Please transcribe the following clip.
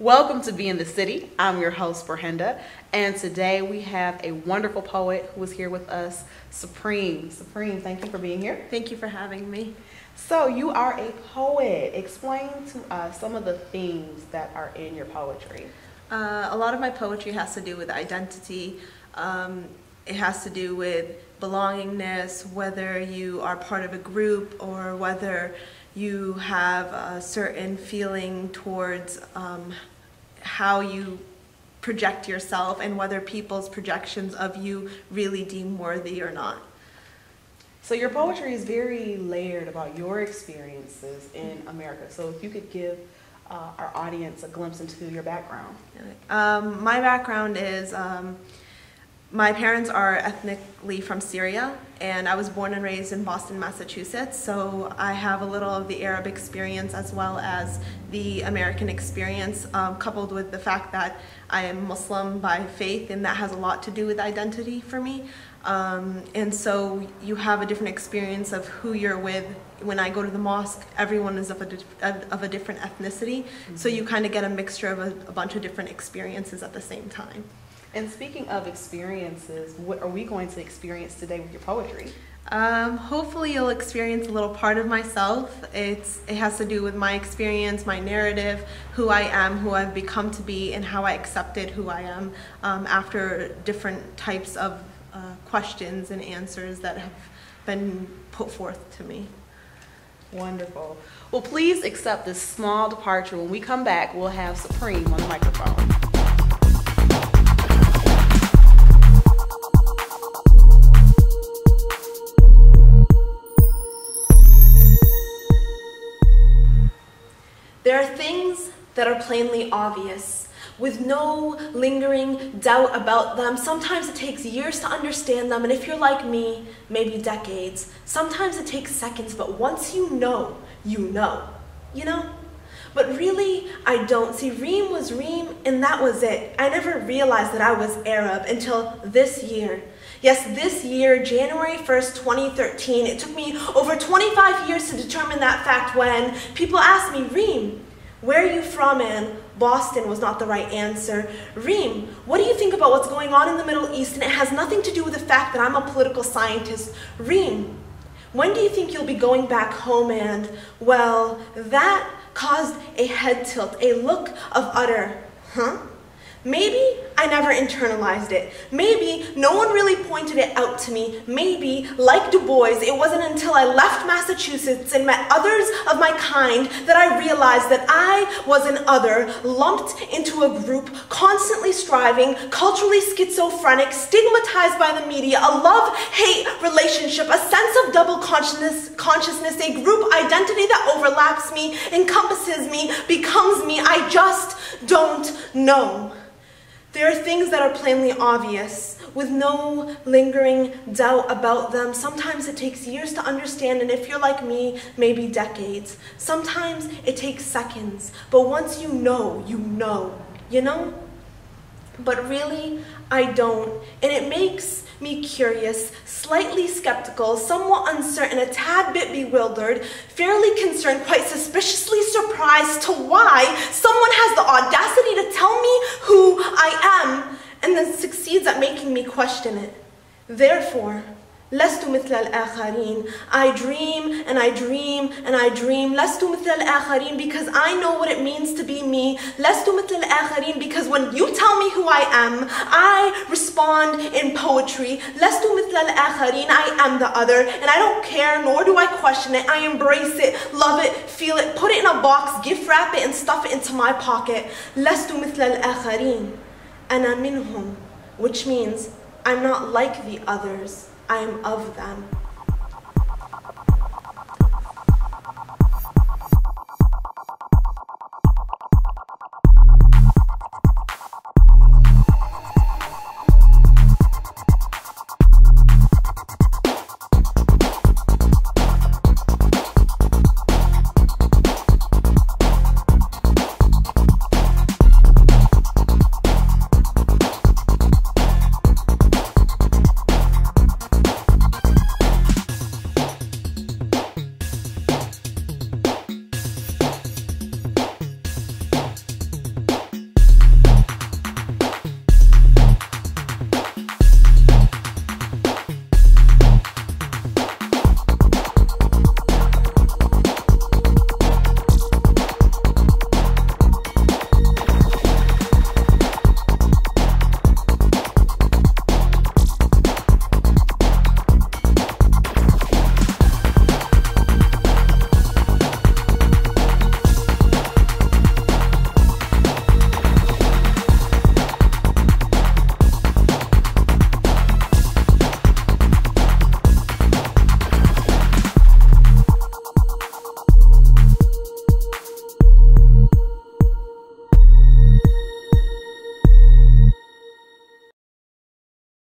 Welcome to Be in the City. I'm your host, Brenda, and today we have a wonderful poet who is here with us, Supreme. Supreme, thank you for being here. Thank you for having me. So you are a poet. Explain to us some of the themes that are in your poetry. A lot of my poetry has to do with identity. It has to do with belongingness, whether you are part of a group or whether you have a certain feeling towards how you project yourself and whether people's projections of you really deem worthy or not. So your poetry is very layered about your experiences in America. So if you could give our audience a glimpse into your background. My background is, my parents are ethnically from Syria, and I was born and raised in Boston, Massachusetts, so I have a little of the Arab experience as well as the American experience, coupled with the fact that I am Muslim by faith, and that has a lot to do with identity for me. And so you have a different experience of who you're with. When I go to the mosque, everyone is of a different ethnicity, so you kind of get a mixture of a bunch of different experiences at the same time. And speaking of experiences, what are we going to experience today with your poetry? Hopefully you'll experience a little part of myself. It has to do with my experience, my narrative, who I am, who I've become to be, and how I accepted who I am after different types of questions and answers that have been put forth to me. Wonderful. Well, please accept this small departure. When we come back, we'll have Supreme on the microphone. There are things that are plainly obvious, with no lingering doubt about them. Sometimes it takes years to understand them, and if you're like me, maybe decades. Sometimes it takes seconds, but once you know, you know. You know? But really, I don't. See, Reem was Reem, and that was it. I never realized that I was Arab until this year. Yes, this year, January 1st, 2013, it took me over 25 years to determine that fact when people asked me, Reem, where are you from? And Boston was not the right answer. Reem, what do you think about what's going on in the Middle East? And it has nothing to do with the fact that I'm a political scientist. Reem, when do you think you'll be going back home? And, well, that caused a head tilt, a look of utter, huh? Maybe I never internalized it. Maybe no one really pointed it out to me. Maybe, like Du Bois, it wasn't until I left Massachusetts and met others of my kind that I realized that I was an other, lumped into a group, constantly striving, culturally schizophrenic, stigmatized by the media, a love-hate relationship, a sense of double consciousness, a group identity that overlaps me, encompasses me, becomes me. I just don't know. There are things that are plainly obvious, with no lingering doubt about them. Sometimes it takes years to understand, and if you're like me, maybe decades. Sometimes it takes seconds, but once you know, you know. You know? But really, I don't, and it makes me curious, slightly skeptical, somewhat uncertain, a tad bit bewildered, fairly concerned, quite suspiciously surprised to why someone has the audacity to tell me who I am and then succeeds at making me question it. Therefore, لست مثل الآخرين. I dream and I dream and I dream. لست مثل الآخرين because I know what it means to be me. لست مثل الآخرين because when you tell me who I am, I respond in poetry. لست مثل الآخرين. I am the other, and I don't care, nor do I question it. I embrace it, love it, feel it, put it in a box, gift wrap it, and stuff it into my pocket. لست مثل الآخرين. أنا منهم, which means I'm not like the others. I am of them.